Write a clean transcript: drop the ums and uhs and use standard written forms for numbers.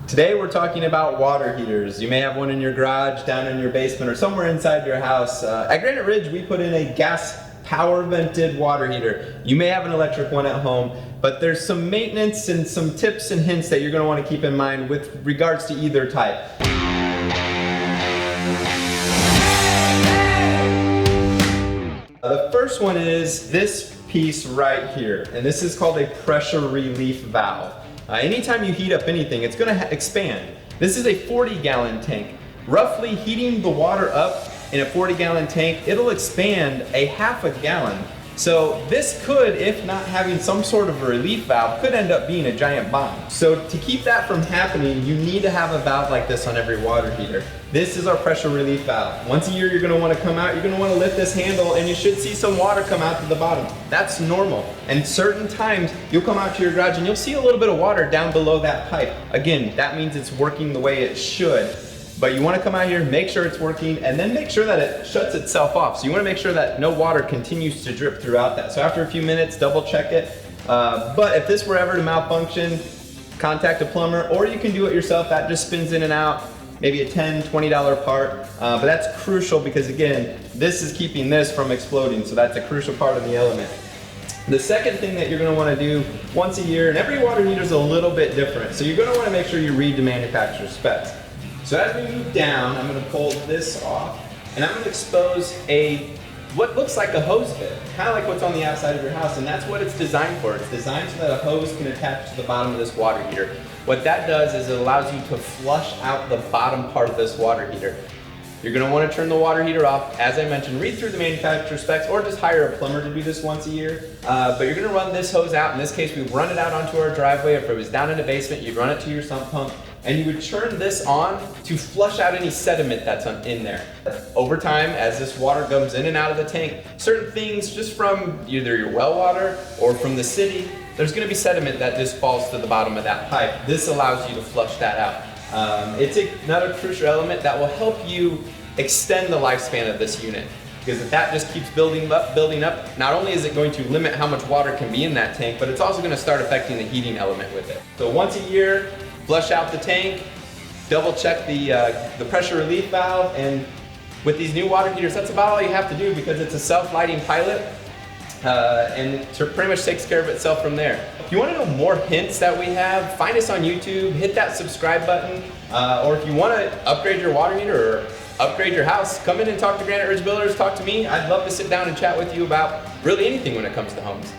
Today we're talking about water heaters. You may have one in your garage, down in your basement, or somewhere inside your house. At Granite Ridge, we put in a gas power vented water heater. You may have an electric one at home, but there's some maintenance and some tips and hints that you're going to want to keep in mind with regards to either type. The first one is this piece right here, and this is called a pressure relief valve. Anytime you heat up anything, it's going to expand. This is a 40-gallon tank. Roughly heating the water up in a 40-gallon tank, it'll expand a half a gallon. So this could, if not having some sort of a relief valve, could end up being a giant bomb. So to keep that from happening, you need to have a valve like this on every water heater. This is our pressure relief valve. Once a year, you're gonna wanna come out, you're gonna wanna lift this handle, and you should see some water come out to the bottom. That's normal. And certain times, you'll come out to your garage and you'll see a little bit of water down below that pipe. Again, that means it's working the way it should. But you want to come out here, make sure it's working, and then make sure that it shuts itself off. So you want to make sure that no water continues to drip throughout that. So after a few minutes, double check it. But if this were ever to malfunction, contact a plumber, or you can do it yourself. That just spins in and out, maybe a $10, $20 part. But that's crucial because, again, this is keeping this from exploding. So that's a crucial part of the element. The second thing that you're going to want to do once a year, and every water heater is a little bit different. So you're going to want to make sure you read the manufacturer's specs. So as we move down, I'm going to pull this off, and I'm going to expose what looks like a hose bit, kind of like what's on the outside of your house, and that's what it's designed for. It's designed so that a hose can attach to the bottom of this water heater. What that does is it allows you to flush out the bottom part of this water heater. You're going to want to turn the water heater off. As I mentioned, read through the manufacturer specs or just hire a plumber to do this once a year. But you're going to run this hose out. In this case, we run it out onto our driveway. If it was down in the basement, you'd run it to your sump pump. And you would turn this on to flush out any sediment that's in there. Over time, as this water comes in and out of the tank, certain things just from either your well water or from the city, there's going to be sediment that just falls to the bottom of that pipe. This allows you to flush that out. It's another crucial element that will help you extend the lifespan of this unit. Because if that just keeps building up, not only is it going to limit how much water can be in that tank, but it's also going to start affecting the heating element with it. So once a year, flush out the tank, double check the pressure relief valve, and with these new water heaters, that's about all you have to do because it's a self-lighting pilot, and it pretty much takes care of itself from there. If you want to know more hints that we have, find us on YouTube, hit that subscribe button, or if you want to upgrade your water heater or upgrade your house, come in and talk to Granite Ridge Builders, talk to me. I'd love to sit down and chat with you about really anything when it comes to homes.